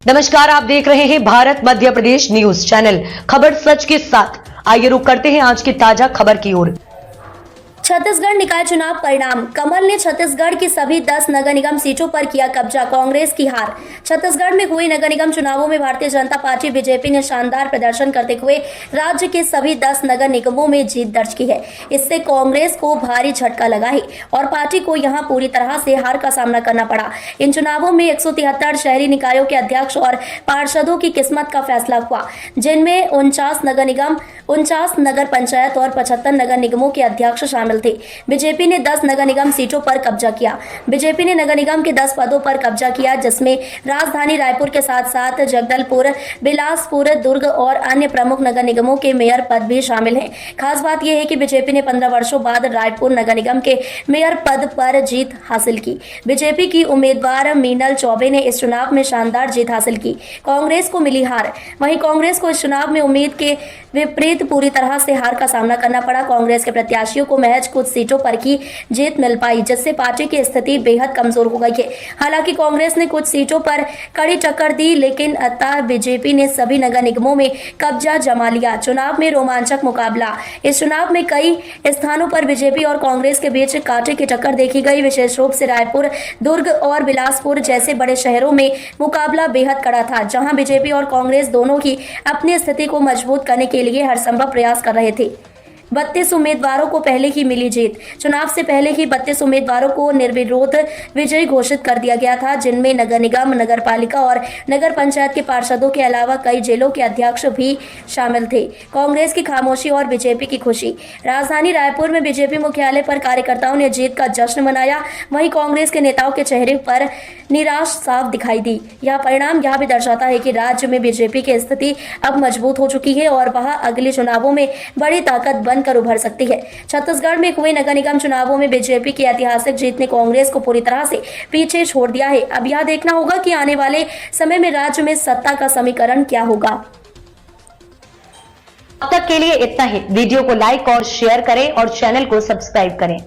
नमस्कार, आप देख रहे हैं भारत मध्य प्रदेश न्यूज चैनल, खबर सच के साथ। आइए रुक करते हैं आज की ताजा खबर की ओर। छत्तीसगढ़ निकाय चुनाव परिणाम। कमल ने छत्तीसगढ़ की सभी 10 नगर निगम सीटों पर किया कब्जा, कांग्रेस की हार। छत्तीसगढ़ में हुई नगर निगम चुनावों में भारतीय जनता पार्टी बीजेपी ने शानदार प्रदर्शन करते हुए राज्य के सभी 10 नगर निगमों में जीत दर्ज की है। इससे कांग्रेस को भारी झटका लगा है और पार्टी को यहां पूरी तरह से हार का सामना करना पड़ा। इन चुनावों में 173 शहरी निकायों के अध्यक्ष और पार्षदों की किस्मत का फैसला हुआ, जिनमें 49 नगर निगम, 49 नगर पंचायत और 75 नगर निगमों के अध्यक्ष शामिल थे। बीजेपी ने 10 नगर निगम सीटों पर कब्जा किया। बीजेपी ने नगर निगम के 10 पदों पर कब्जा किया, जिसमें राजधानी रायपुर के साथ साथ जगदलपुर, बिलासपुर, दुर्ग और अन्य प्रमुख नगर निगमों के मेयर पद भी शामिल हैं। खास बात यह है कि बीजेपी ने 15 वर्षों बाद रायपुर नगर निगम के मेयर पद पर जीत हासिल की। बीजेपी की उम्मीदवार मीनल चौबे ने इस चुनाव में शानदार जीत हासिल की। कांग्रेस को मिली हार। वहीं कांग्रेस को इस चुनाव में उम्मीद के विपरीत पूरी तरह से हार का सामना करना पड़ा। कांग्रेस के प्रत्याशियों को महज कुछ सीटों पर की जीत मिल पाई, जिससे पार्टी की स्थिति बेहद कमजोर हो गई है। हालांकि कांग्रेस ने कुछ सीटों पर कड़ी टक्कर दी, लेकिन अतः बीजेपी ने सभी नगर निगमों में कब्जा जमा लिया। चुनाव में रोमांचक मुकाबला। इस चुनाव में कई स्थानों पर बीजेपी और कांग्रेस के बीच कांटे की टक्कर देखी गई। विशेष रूप से रायपुर, दुर्ग और बिलासपुर जैसे बड़े शहरों में मुकाबला बेहद कड़ा था, जहां बीजेपी और कांग्रेस दोनों ही अपनी स्थिति को मजबूत करने के लिए हर संभव प्रयास कर रहे थे। 32 उम्मीदवारों को पहले ही मिली जीत। चुनाव से पहले ही 32 उम्मीदवारों को निर्विरोध विजयी घोषित कर दिया गया था, जिनमें नगर निगम, नगर पालिका और नगर पंचायत के पार्षदों के अलावा कई जिलों के अध्यक्ष भी शामिल थे। कांग्रेस की खामोशी और बीजेपी की खुशी। राजधानी रायपुर में बीजेपी मुख्यालय पर कार्यकर्ताओं ने जीत का जश्न मनाया। वहीं कांग्रेस के नेताओं के चेहरे पर निराश साफ दिखाई दी। यह परिणाम यह भी दर्शाता है कि राज्य में बीजेपी की स्थिति अब मजबूत हो चुकी है और वह अगले चुनावों में बड़ी ताकत बनकर उभर सकती है। छत्तीसगढ़ में हुए नगर निगम चुनावों में बीजेपी की ऐतिहासिक जीत ने कांग्रेस को पूरी तरह से पीछे छोड़ दिया है। अब यह देखना होगा कि आने वाले समय में राज्य में सत्ता का समीकरण क्या होगा। अब तक के लिए इतना ही। वीडियो को लाइक और शेयर करें और चैनल को सब्सक्राइब करें।